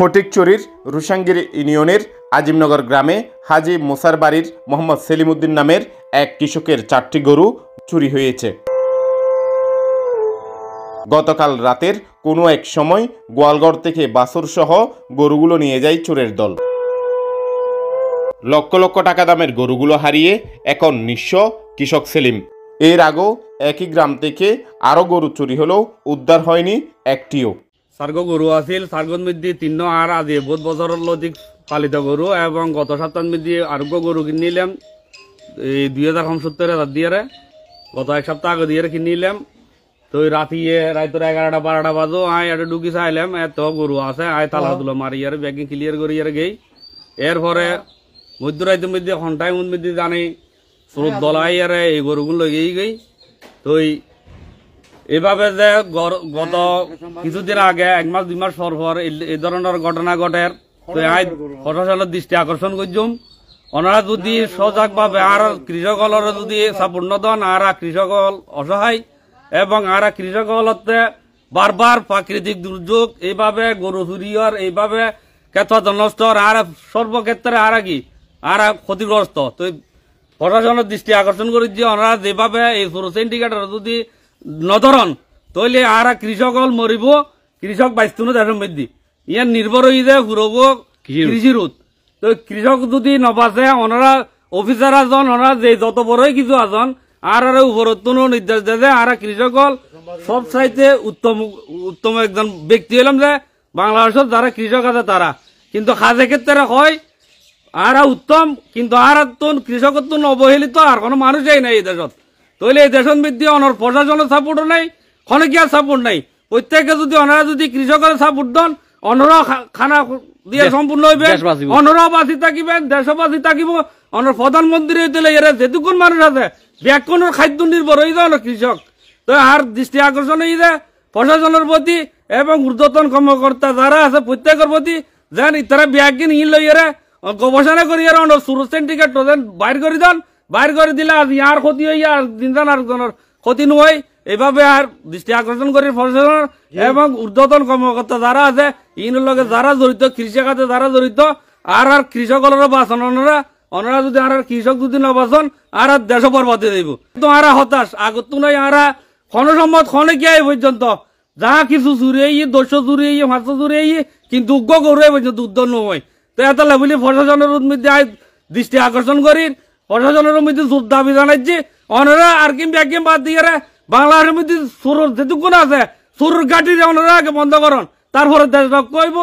ফটিকছড়ির রুশাঙ্গীর ইউনিয়নের আজিমনগর গ্রামে হাজি মুসার বাড়ির মোহাম্মদ সেলিম উদ্দিন নামের এক কৃষকের 4টি গরু চুরি হয়েছে। গতকাল রাতের কোনো এক সময় গোয়ালঘর থেকে বাছুর সহ গরুগুলো নিয়ে যায় চোরের দল। লক্ষ লক্ষ টাকা দামের গরুগুলো হারিয়ে এখন নিঃস্ব কৃষক সেলিম। এর আগেও একই গ্রাম থেকে আরও গরু চুরি হলেও উদ্ধার হয়নি একটিও। সার্গো গরু আছিল, সার্গর মধ্যে 3 আর আজি বহুত বছরের অধিক পালিত গরু এবং গত সপ্তাহের মধ্যে আরোগ্য গরু কিনে নিলাম এই 2075 দিয়ে গত এক সপ্তাহ আগে দিয়ে কিনে নিলাম। তো রাতিয়ে রাতের 11টা-12টা বাজো আয় এটা ঢুকি চাইলাম এত গরু আছে আয় তালা তুলো মারি আর ব্যাগিং ক্লিয়ার করি আর গেই। এরপরে মধ্যরাতের মধ্যে ঘন্টায় মধ্যে জানি স্রোত দলাই আর এই গরুগুলো লগেই গই। তো এভাবে যে গত কিছুদিন আগে 1 মাস 2 মাস পর এই ধরনের ঘটনা ঘটে। তো প্রশাসনের দৃষ্টি আকর্ষণ করছুম ওনারা যদি সজাগভাবে আর কৃষকদের যদি সাপূর্ণ দেন আর কৃষক অসহায় এবং আর কৃষকতে বারবার প্রাকৃতিক দুর্যোগ এইভাবে গরু চুরির এইভাবে ক্ষেত্র নষ্ট আর সর্বক্ষেত্রে আর কি আর ক্ষতিগ্রস্ত। তো প্রশাসনের দৃষ্টি আকর্ষণ করি যে ওনারা যেভাবে এই সিন্ডিকেটর যদি নধরন তৈলে আর কৃষক মরিব, কৃষক বাইস্তুন দেশের মধ্যে ইয়ার নির্ভর হয়ে যায় ঘুরব কৃষির। তো কৃষক যদি নবাসে ওনারা অফিসার আছেন ওনারা যে যত বড়ই কিছু আছেন আর উপরত্তন নির্দেশ দেয় আর কৃষক সব চাইতে উত্তম একজন ব্যক্তি হলাম যে বাংলাদেশের যারা কৃষক আছে তারা কিন্তু কাজের ক্ষেত্রে হয় আর উত্তম কিন্তু আর কৃষকের তো অবহেলিত আর কোনো মানুষই নাই এই দেশত। তাহলে এই দেশের মধ্যে অনার প্রশাসনের সাপোর্টও নাই, ক্ষণিকিয়ার সাপোর্ট নাই। প্রত্যেকে যদি ওনারা যদি কৃষকের সাপোর্ট দেন অনরা খানা দিয়ে সম্পূর্ণ হইবে, অনরাও বাঁচি থাকিবেন, দেশও বাঁচি থাকিব। অনার প্রধানমন্ত্রী হইতে এরা যেটুকুন মানুষ আছে ব্যাকরণের খাদ্য নির্ভর হয়ে যায় কৃষক। তো আর দৃষ্টি আকর্ষণ হয়ে যায় প্রশাসনের প্রতি এবং ঊর্ধ্বতন কর্মকর্তা যারা আছে প্রত্যেকের প্রতি যেন তারা ব্যাগিন ই লইয়ারে গবেষণা করি আর সিন্ডিকেট বাইর করে দেন। বাইর করে দিলে আজ আর ক্ষতি হইয়া আর দিন আর ক্ষতি নয়। এইভাবে আর দৃষ্টি আকর্ষণ করি প্রশাসনের এবং ঊর্ধ্বতন কর্মকর্তা যারা আছে ইনের লগে যারা জড়িত কৃষি খাতে যারা জড়িত আর কৃষকরা বাঁচান ওনারা যদি আর কৃষক যদি নবাচন আর দেশ বরবাদ দিব। তো আর হতাশ আগত তো নয় আর ক্ষণসম্মত ক্ষণিকিয়া এই পর্যন্ত যা কিছু চুরি 200 চুরি 500 চুরি কিন্তু উগ্র গরু এই পর্যন্ত উদ্ধার নয়। তো এত লেভেলে প্রশাসনের মধ্যে দৃষ্টি আকর্ষণ করি প্রশাসনের মধ্যে জোর দাবি জানাচ্ছি ওনারা আর কি ব্যাগিম বাদ দিয়ে বাংলাদেশের মধ্যে সুর যেটুকুন আছে সুর ঘাটি ওনারা আগে বন্ধ করেন তারপরে দেশ রক্ষা হইব।